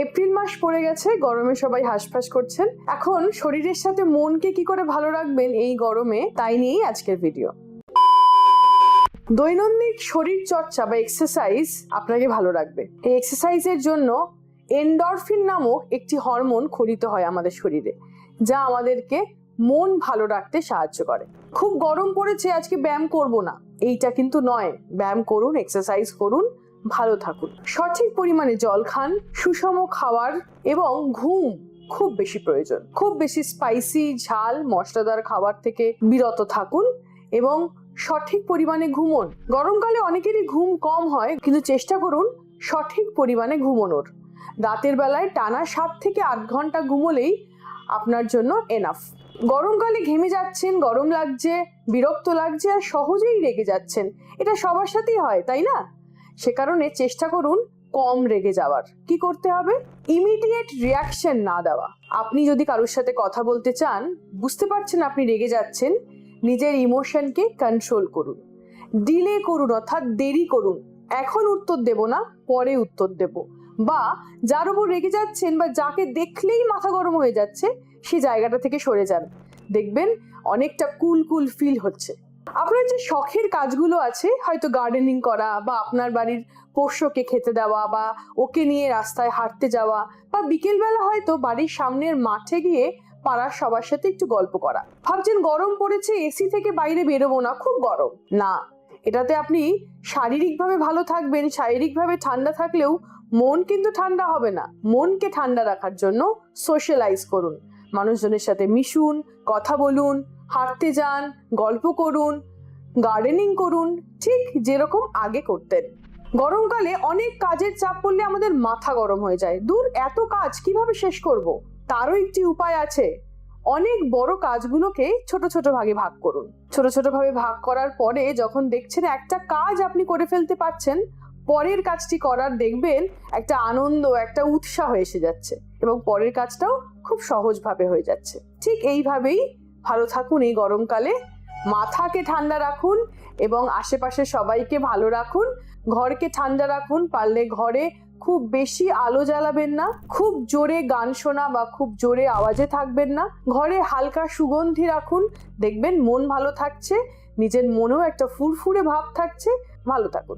April মাস পড়ে গেছে, গরমে সবাই হাঁসফাঁস করছেন। এখন শরীরের সাথে মনকে কি করে ভালো রাখবেন এই গরমে, তাই নিয়েই আজকের ভিডিও। দৈনন্দিন শরীর চর্চা বা এক্সারসাইজ আপনাকে ভালো রাখবে। এই এক্সারসাইজের জন্য এন্ডরফিন নামক একটি হরমোন খরিত হয় আমাদের শরীরে, যা আমাদেরকে মন ভালো রাখতে সাহায্য করে। খুব গরম পড়েছে, আজকে ব্যায়াম করব না, এইটা কিন্তু নয়। ব্যায়াম করুন, এক্সারসাইজ করুন, ভালো থাকুন। সঠিক পরিমাণে জল খান, সুষম খাবার এবং ঘুম খুব বেশি প্রয়োজন। খুব বেশি স্পাইসি, ঝাল, মশলাদার খাবার থেকে বিরত থাকুন এবং সঠিক পরিমাণে ঘুমোন। গরমকালে অনেকেরই ঘুম কম হয়, কিন্তু চেষ্টা করুন সঠিক পরিমাণে ঘুমানোর। রাতের বেলায় টানা 7 থেকে 8 ঘন্টা ঘুমোলেই আপনার জন্য এনাফ। গরমকালে ঘেমে যাচ্ছেন, গরম লাগছে, বিরক্ত লাগছে আর সহজেই রেগে যাচ্ছেন, এটা সবার সাথেই হয়, তাই না? সে কারণে চেষ্টা করুন কম রেগে যাওয়ার। কি করতে হবে? ইমিডিয়েট রিয়াকশন না দেওয়া। আপনি যদি কারোর সাথে কথা বলতে চান, বুঝতে পারছেন আপনি রেগে যাচ্ছেন, নিজের ইমোশনকে কন্ট্রোল করুন। ডিলে করুন, অর্থাৎ দেরি করুন। এখন উত্তর দেব না, পরে উত্তর দেব। বা যার উপর রেগে যাচ্ছেন বা যাকে দেখলেই মাথা গরম হয়ে যাচ্ছে, সেই জায়গাটা থেকে সরে যান। দেখবেন অনেকটা কুল কুল ফিল হচ্ছে। আপনার যে শখের কাজগুলো আছে, হয়তো গার্ডেনিং করা বা আপনার বাড়ির পোষ্যকে খেতে দেওয়া বা ওকে নিয়ে রাস্তায় হাঁটতে যাওয়া বা বিকেলবেলা হয়তো বাড়ির সামনের মাঠে গিয়ে পাড়ার সবার সাথে একটু গল্প করা। ভাবছেন গরম পড়েছে, এসি থেকে বাইরে বেরোবো না, খুব গরম না। এটাতে আপনি শারীরিকভাবে ভালো থাকবেন, শারীরিকভাবে ঠান্ডা থাকলেও মন কিন্তু ঠান্ডা হবে না। মনকে ঠান্ডা রাখার জন্য সোশ্যালাইজ করুন, মানুষজনের সাথে মিশুন, কথা বলুন, হাঁটতে যান, গল্প করুন, গার্ডেনিং করুন, ঠিক যেরকম আগে করতেন। গরমকালে অনেক কাজের চাপ পড়লে আমাদের মাথা গরম হয়ে যায়। দূর, এত কাজ কিভাবে শেষ করব? তারও একটি উপায় আছে। অনেক বড় কাজগুলোকে ছোট ছোট ভাগে ভাগ করুন। ছোট ছোট ভাবে ভাগ করার পরে যখন দেখছেন একটা কাজ আপনি করে ফেলতে পারছেন, পরের কাজটি করার দেখবেন একটা আনন্দ, একটা উৎসাহ এসে যাচ্ছে এবং পরের কাজটাও খুব সহজভাবে হয়ে যাচ্ছে। ঠিক এইভাবেই ভালো থাকুন এই গরমকালে। মাথাকে ঠান্ডা রাখুন এবং আশেপাশে সবাইকে ভালো রাখুন। ঘরকে ঠান্ডা রাখুন, পারলে ঘরে খুব বেশি আলো জ্বালাবেন না, খুব জোরে গান শোনা বা খুব জোরে আওয়াজে থাকবেন না। ঘরে হালকা সুগন্ধি রাখুন, দেখবেন মন ভালো থাকছে, নিজের মনেও একটা ফুরফুরে ভাব থাকছে। ভালো থাকুন।